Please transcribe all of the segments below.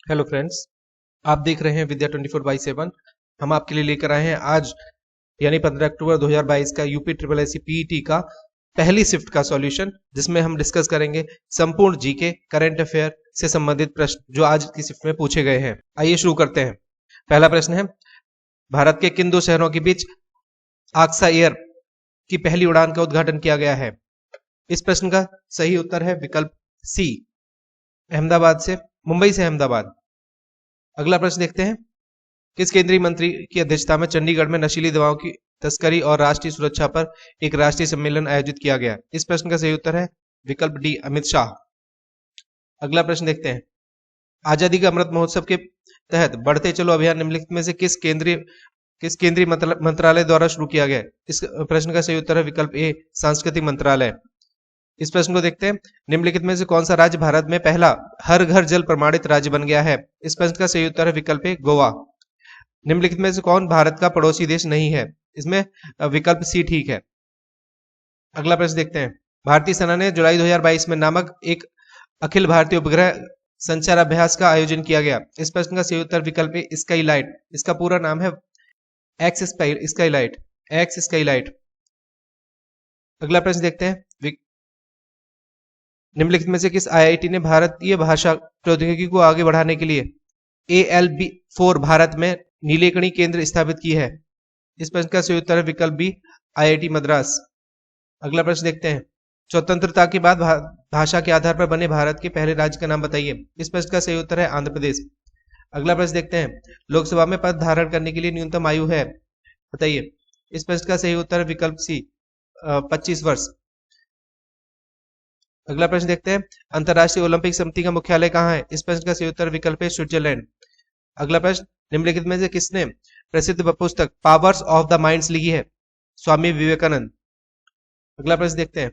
Hello friends, आप देख रहे हैं विद्या 24/7। हम आपके लिए लेकर आए हैं आज यानी 15 अक्टूबर 2022 का यूपी ट्रिपल एससी पीईटी का पहली शिफ्ट का सॉल्यूशन, जिसमें हम डिस्कस करेंगे संपूर्ण जीके करंट अफेयर से संबंधित प्रश्न जो आज की शिफ्ट में पूछे गए हैं। आइए शुरू करते हैं। पहला प्रश्न है, भारत के किन दो शहरों के बीच आक्सा एयर की पहली उड़ान का उद्घाटन किया गया है? इस प्रश्न का सही उत्तर है विकल्प सी, अहमदाबाद से मुंबई से अहमदाबाद। अगला प्रश्न देखते हैं, किस केंद्रीय मंत्री की अध्यक्षता में चंडीगढ़ में नशीली दवाओं की तस्करी और राष्ट्रीय सुरक्षा पर एक राष्ट्रीय सम्मेलन आयोजित किया गया? इस प्रश्न का सही उत्तर है विकल्प डी, अमित शाह। अगला प्रश्न देखते हैं, आजादी का अमृत महोत्सव के तहत बढ़ते चलो अभियान निम्नलिखित में से किस केंद्रीय मंत्रालय द्वारा शुरू किया गया? इस प्रश्न का सही उत्तर है विकल्प ए, सांस्कृतिक मंत्रालय। इस प्रश्न को देखते हैं, निम्नलिखित में से कौन सा राज्य भारत में पहला हर घर जल प्रमाणित राज्य बन गया है? इस प्रश्न का सही उत्तर है विकल्प ए, गोवा। निम्नलिखित में से कौन भारत का पड़ोसी देश नहीं है? इसमें विकल्प सी ठीक है। अगला प्रश्न देखते हैं, भारतीय सेना ने जुलाई 2022 में नामक एक अखिल भारतीय उपग्रह संचार अभ्यास का आयोजन किया गया। इस प्रश्न का सही उत्तर विकल्प ए, स्काईलाइट। इसका पूरा नाम है एक्स स्काईलाइट, एक्स स्काईलाइट। अगला प्रश्न देखते हैं, निम्नलिखित में से किस आईआईटी ने भारतीय भाषा प्रौद्योगिकी को आगे बढ़ाने के लिए ALB4 भारत में नीलेकणी केंद्र स्थापित की है? इस प्रश्न का सही उत्तर है विकल्प बी, IIT मद्रास। अगला प्रश्न देखते हैं, स्वतंत्रता के बाद भाषा के आधार पर बने भारत के पहले राज्य का नाम बताइए। इस प्रश्न का सही उत्तर है आंध्र प्रदेश। अगला प्रश्न देखते हैं, लोकसभा में पद धारण करने के लिए न्यूनतम आयु है, बताइए। इस प्रश्न का सही उत्तर है विकल्प सी, 25 वर्ष। अगला प्रश्न देखते हैं, अंतर्राष्ट्रीय ओलंपिक समिति का मुख्यालय कहाँ है? इस प्रश्न का सही उत्तर विकल्प है स्विट्जरलैंड। अगला प्रश्न, निम्नलिखित में से किसने प्रसिद्ध पुस्तक पावर्स ऑफ द माइंड्स लिखी है? स्वामी विवेकानंद। अगला प्रश्न देखते हैं,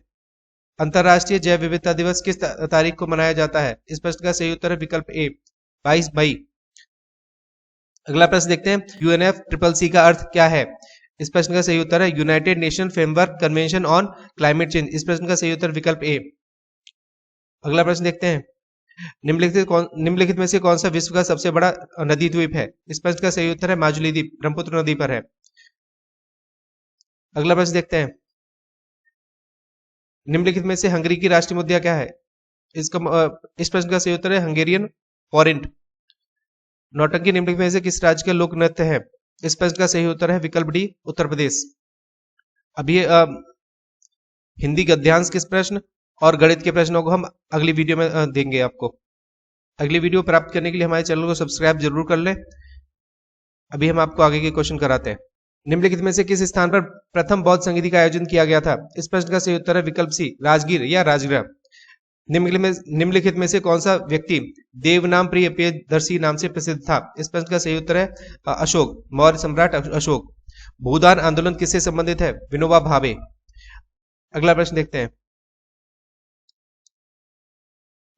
अंतर्राष्ट्रीय जैव विविधता दिवस किस तारीख को मनाया जाता है? इस प्रश्न का सही उत्तर है विकल्प ए, 22 मई। अगला प्रश्न देखते हैं, UNFCCC का अर्थ क्या है? इस प्रश्न का सही उत्तर है United nation framework convention on climate change. इस प्रश्न का सही उत्तर विकल्प ए। अगला प्रश्न देखते हैं, निम्नलिखित में से कौन सा विश्व का सबसे बड़ा नदी द्वीप है? इस प्रश्न का सही उत्तर है माजुली द्वीप, ब्रह्मपुत्र नदी पर है। अगला प्रश्न देखते हैं, निम्नलिखित में से हंगरी की राष्ट्रीय मुद्रा क्या है? इस प्रश्न का सही उत्तर है हंगेरियन फॉरेंट। नौटंकी निम्नलिखित में से किस राज्य का लोक नृत्य है? इस प्रश्न का सही उत्तर है विकल्प डी, उत्तर प्रदेश। अभी हिंदी गद्यांश के प्रश्न और गणित के प्रश्नों को हम अगली वीडियो में देंगे आपको। अगली वीडियो प्राप्त करने के लिए हमारे चैनल को सब्सक्राइब जरूर कर लें। अभी हम आपको आगे के क्वेश्चन कराते हैं। निम्नलिखित में से किस स्थान पर प्रथम बौद्ध संगीति का आयोजन किया गया था? इस प्रश्न का सही उत्तर है विकल्प सी, राजगीर या राजगृह। निम्नलिखित में से कौन सा व्यक्ति देवनाम प्रिय प्रियदर्शी नाम से प्रसिद्ध था? इस प्रश्न का सही उत्तर है अशोक, मौर्य सम्राट अशोक। भूदान आंदोलन किससे संबंधित है? विनोबा भावे। अगला प्रश्न देखते हैं,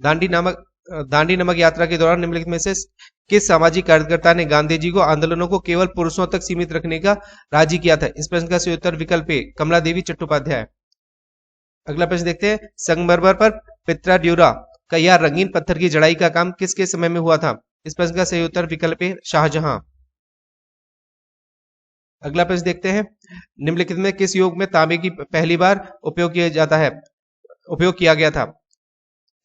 दांडी नमक यात्रा के दौरान निम्नलिखित में से किस सामाजिक कार्यकर्ता ने गांधी जी को आंदोलनों को केवल पुरुषों तक सीमित रखने का राजी किया था? इस प्रश्न का सही उत्तर विकल्प ए, कमला देवी चट्टोपाध्याय। अगला प्रश्न देखते हैं, संगमरमर पर पित्राड्यूरा का यह रंगीन पत्थर की जड़ाई का काम किसके समय में हुआ था? इस प्रश्न का सही उत्तर विकल्प ए, शाहजहां। अगला प्रश्न देखते हैं, निम्नलिखित में किस योग में तांबे की पहली बार उपयोग किया गया था?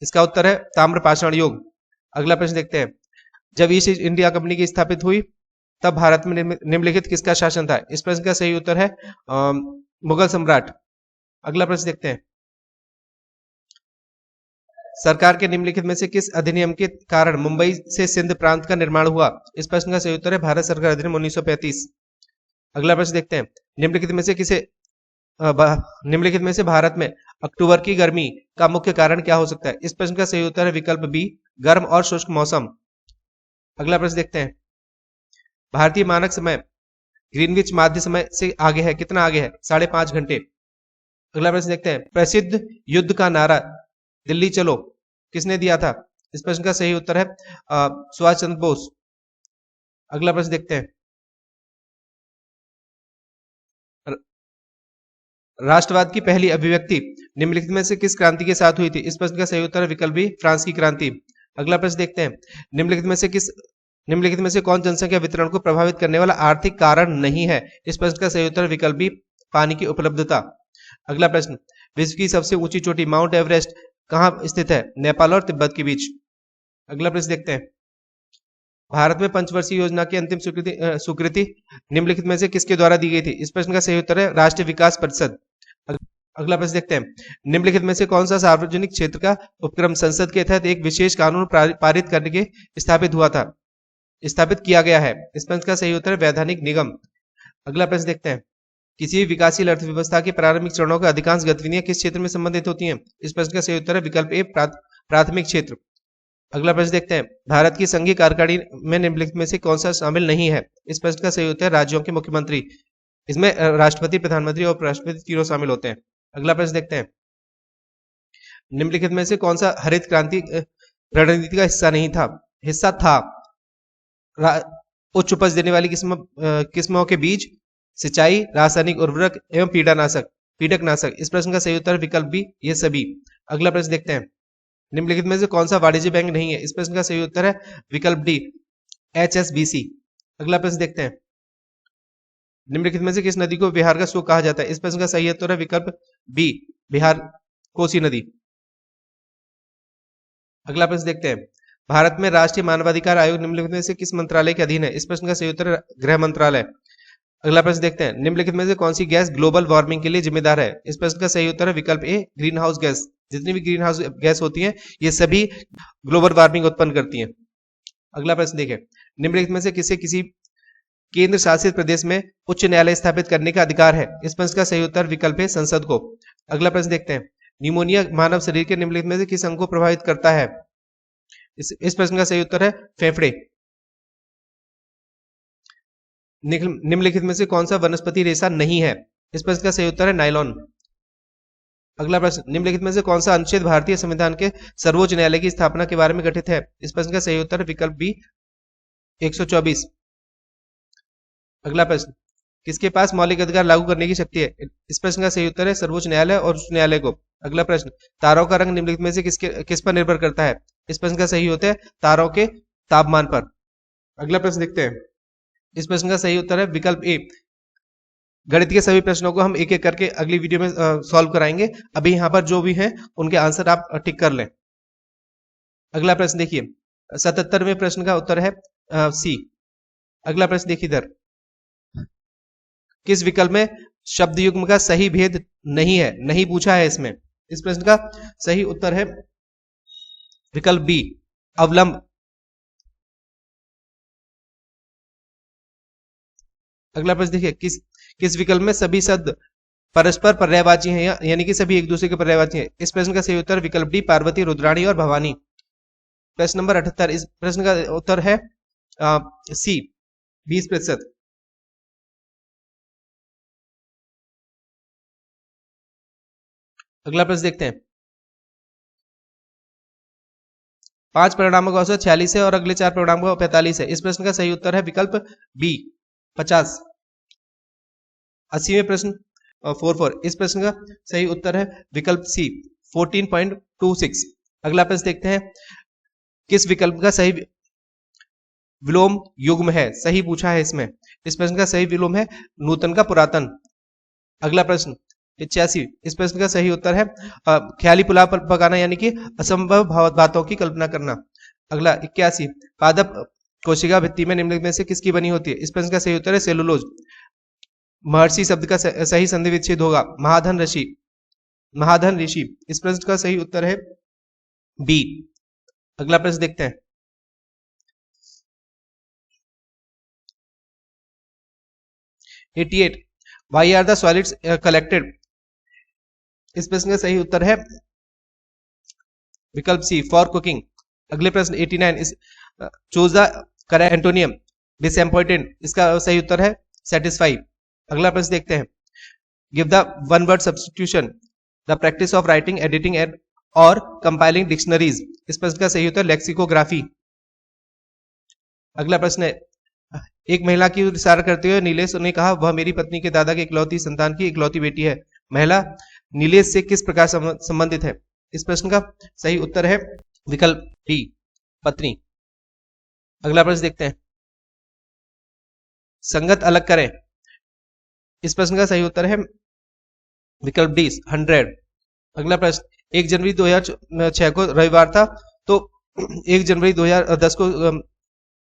इसका उत्तर है ताम्रपाषाण योग। अगला प्रश्न देखते हैं, जब ईस्ट इंडिया कंपनी की स्थापित हुई तब भारत में निम्नलिखित किसका शासन था? इस प्रश्न का सही उत्तर है मुगल सम्राट। अगला प्रश्न देखते हैं, सरकार के निम्नलिखित में से किस अधिनियम के कारण मुंबई से सिंध प्रांत का निर्माण हुआ? इस प्रश्न का सही उत्तर है भारत सरकार अधिनियम 1935। अगला प्रश्न देखते हैं, निम्नलिखित में से भारत में अक्टूबर की गर्मी का मुख्य कारण क्या हो सकता है? इस प्रश्न का सही उत्तर है विकल्प बी, गर्म और शुष्क मौसम। अगला प्रश्न देखते हैं, भारतीय मानक समय ग्रीनविच माध्य समय से आगे है, कितना आगे है? 5.5 घंटे। अगला प्रश्न देखते हैं, प्रसिद्ध युद्ध का नारा दिल्ली चलो किसने दिया था? इस प्रश्न का सही उत्तर है सुभाष चंद्र बोस। अगला प्रश्न देखते हैं, राष्ट्रवाद की पहली अभिव्यक्ति निम्नलिखित में से किस क्रांति के साथ हुई थी? इस प्रश्न का सही उत्तर है विकल्प बी, फ्रांस की क्रांति। अगला प्रश्न देखते हैं, निम्नलिखित में से कौन जनसंख्या वितरण को प्रभावित करने वाला आर्थिक कारण नहीं है? इस प्रश्न का सही उत्तर विकल्प बी, पानी की उपलब्धता। अगला प्रश्न, विश्व की सबसे ऊंची चोटी माउंट एवरेस्ट कहाँ स्थित है? नेपाल और तिब्बत के बीच। अगला प्रश्न देखते हैं, भारत में पंचवर्षीय योजना की अंतिम स्वीकृति निम्नलिखित में से किसके द्वारा दी गई थी? इस प्रश्न का सही उत्तर है राष्ट्रीय विकास परिषद। अगला प्रश्न देखते हैं, निम्नलिखित में से कौन सा सार्वजनिक क्षेत्र का उपक्रम संसद के तहत एक विशेष कानून पारित करने के स्थापित किया गया है? इस प्रश्न का सही उत्तर है वैधानिक निगम। अगला प्रश्न देखते हैं, किसी भी विकासशील अर्थव्यवस्था के प्रारंभिक चरणों का अधिकांश गतिविधियां किस क्षेत्र में संबंधित होती हैं? इस प्रश्न का सही उत्तर है विकल्प ए, प्राथमिक क्षेत्र। अगला प्रश्न देखते हैं, भारत की संघीय कार्यकारिणी में निम्नलिखित में से कौन सा शामिल नहीं है? इस प्रश्न का सही उत्तर है राज्यों के मुख्यमंत्री। इसमें राष्ट्रपति, प्रधानमंत्री और उपराष्ट्रपति तीनों शामिल होते हैं। अगला प्रश्न देखते हैं, निम्नलिखित में से कौन सा हरित क्रांति रणनीति का हिस्सा था? उच्च उपज देने वाली किस्मों के बीज, सिंचाई, रासायनिक उर्वरक एवं कीटनाशक। इस प्रश्न का सही उत्तर विकल्प बी, ये सभी। अगला प्रश्न देखते हैं, निम्नलिखित में से कौन सा वाणिज्य बैंक नहीं है? इस प्रश्न का सही उत्तर है विकल्प डी, HSBC। अगला प्रश्न देखते हैं, निम्नलिखित में से किस नदी को बिहार का शोक कहा जाता है? इस प्रश्न का सही उत्तर है विकल्प बी, बिहार कोसी नदी। अगला प्रश्न देखते हैं, भारत में राष्ट्रीय मानवाधिकार आयोग निम्नलिखित में से किस मंत्रालय के अधीन है? इस प्रश्न का सही उत्तर है गृह मंत्रालय। अगला प्रश्न देखते हैं, निम्नलिखित में से कौन सी गैस ग्लोबल वार्मिंग के लिए जिम्मेदार है? इस प्रश्न का सही उत्तर है विकल्प ए, ग्रीन हाउस गैस। जितनी भी ग्रीन हाउस गैस होती हैं ये सभी ग्लोबल वार्मिंग उत्पन्न करती हैं। अगला प्रश्न देखें, निम्नलिखित में से किसी केंद्र शासित प्रदेश में उच्च न्यायालय स्थापित करने का अधिकार है? इस प्रश्न का सही उत्तर विकल्प है संसद को। अगला प्रश्न देखते हैं, निमोनिया मानव शरीर के निम्नलिखित में से किस अंग को प्रभावित करता है? इस प्रश्न का सही उत्तर है फेफड़े। निम्नलिखित में से कौन सा वनस्पति रेशा नहीं है? इस प्रश्न का सही उत्तर है नायलॉन। अगला प्रश्न, निम्नलिखित में से कौन सा अनुच्छेद भारतीय संविधान के सर्वोच्च न्यायालय की स्थापना के बारे में गठित है? इस प्रश्न का सही उत्तर विकल्प बी, 124। अगला प्रश्न, किसके पास मौलिक अधिकार लागू करने की शक्ति है? इस प्रश्न का सही उत्तर है सर्वोच्च न्यायालय और उच्च न्यायालय को। अगला प्रश्न, तारों का रंग निम्नलिखित में से किस पर निर्भर करता है? इस प्रश्न का सही उत्तर है तारों के तापमान पर। अगला प्रश्न देखते हैं, इस प्रश्न का सही उत्तर है विकल्प ए। गणित के सभी प्रश्नों को हम एक एक करके अगली वीडियो में सॉल्व कराएंगे। अभी यहाँ पर जो भी हैं उनके आंसर आप टिक कर लें। अगला प्रश्न देखिए, 77वें प्रश्न का उत्तर है सी। अगला प्रश्न देखिए इधर, किस विकल्प में शब्द युग्म का सही भेद नहीं है? नहीं पूछा है इसमें। इस प्रश्न का सही उत्तर है विकल्प बी, अवलंब। अगला प्रश्न देखिए, किस विकल्प में सभी शब्द परस्पर पर्यायवाची हैं, यानी कि सभी एक दूसरे के पर्यायवाची हैं? इस प्रश्न का सही उत्तर विकल्प डी, पार्वती, रुद्राणी और भवानी। प्रश्न नंबर 78, इस प्रश्न का उत्तर है सी, 20%। अगला प्रश्न देखते हैं, 5 परिणामों का औसत 46 है और अगले 4 परिणामों का 45 है। इस प्रश्न का सही उत्तर है विकल्प बी, 50। 80वें प्रश्न 44, इस प्रश्न का सही उत्तर है विकल्प सी, 14.26। अगला प्रश्न देखते हैं, किस विकल्प का सही विलोम युग्म है? सही पूछा है इसमें। इस प्रश्न का सही विलोम है नूतन का पुरातन। अगला प्रश्न 85, इस प्रश्न का सही उत्तर है ख्याली पुलाव पकाना, यानी कि असंभव बातों की कल्पना करना। अगला 81, पादप कोशिका भित्ति में निम्नलिखित में से किसकी बनी होती है? इस प्रश्न का सही उत्तर है सेलुलोज। महर्षि शब्द का सही संधि विच्छेद होगा महाधन ऋषि। इस प्रश्न का सही उत्तर है बी। अगला प्रश्न देखते हैं, 88, why are the solids collected. इस प्रश्न का सही उत्तर है विकल्प सी, फॉर कुकिंग। अगले प्रश्न 89, choose the correct antonym disappointed. इसका सही उत्तर है सेटिस्फाई। अगला प्रश्न देखते हैं, give the one word substitution, the practice of writing, editing and और कंपाइलिंग डिक्शनरीज। इस प्रश्न का सही उत्तर लेक्सिकोग्राफी। अगला प्रश्न है, एक महिला की ओर इशारा करते हुए नीलेश ने कहा, वह मेरी पत्नी के दादा की इकलौती संतान की इकलौती बेटी है। महिला नीलेश से किस प्रकार संबंधित है? इस प्रश्न का सही उत्तर है विकल्प डी, पत्नी। अगला प्रश्न देखते हैं, संगत अलग करें। इस प्रश्न का सही उत्तर है विकल्प डी 100। अगला प्रश्न, 1 जनवरी 2006 को रविवार था, तो 1 जनवरी 2010 को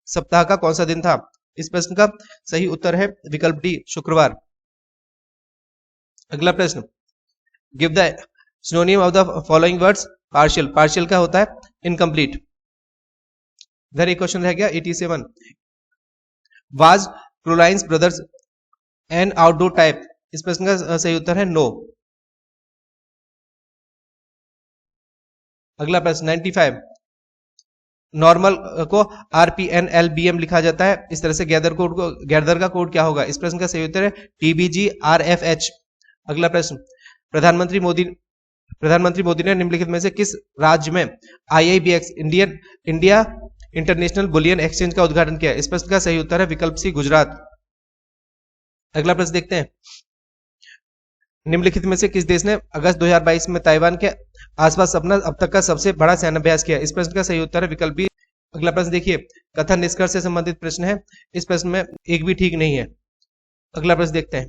सप्ताह का कौन सा दिन था? इस प्रश्न का सही उत्तर है विकल्प डी शुक्रवार। अगला प्रश्न, give the synonym of the following words. Partial, partial क्या होता है? इनकम्प्लीट। इधर एक क्वेश्चन रह गया 87, वाज क्रोलाइंस ब्रदर्स एन आउटडोर टाइप। इस प्रश्न का सही उत्तर है नो। अगला प्रश्न 95, नॉर्मल को RPNLBM लिखा जाता है, इस तरह से गैदर का कोड क्या होगा? इस प्रश्न का सही उत्तर है TBGRFH। अगला प्रश्न, प्रधानमंत्री मोदी ने निम्नलिखित में से किस राज्य में IIBX India international bullion exchange का उद्घाटन किया? इस प्रश्न का सही उत्तर है विकल्प सी गुजरात। अगला प्रश्न देखते हैं, निम्नलिखित में से किस देश ने अगस्त 2022 में ताइवान के आसपास अपना अब तक का सबसे बड़ा सैन्याभ्यास किया? इस प्रश्न का सही उत्तर है विकल्प बी। अगला प्रश्न देखिए, कथन निष्कर्ष से संबंधित प्रश्न है, इस प्रश्न में एक भी ठीक नहीं है। अगला प्रश्न देखते हैं,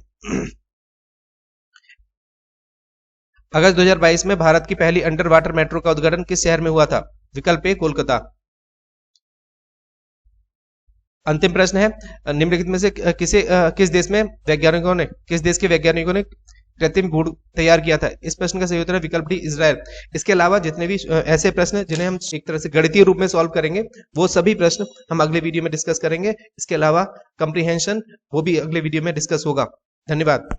अगस्त 2022 में भारत की पहली अंडर वाटर मेट्रो का उद्घाटन किस शहर में हुआ था? विकल्प ए कोलकाता। अंतिम प्रश्न है, निम्नलिखित में से किस देश के वैज्ञानिकों ने कृत्रिम भ्रूण तैयार किया था? इस प्रश्न का सही उत्तर है विकल्प डी इजराइल। इसके अलावा जितने भी ऐसे प्रश्न हैं जिन्हें हम एक तरह से गणितीय रूप में सॉल्व करेंगे, वो सभी प्रश्न हम अगले वीडियो में डिस्कस करेंगे। इसके अलावा कंप्रीहेंशन वो भी अगले वीडियो में डिस्कस होगा। धन्यवाद।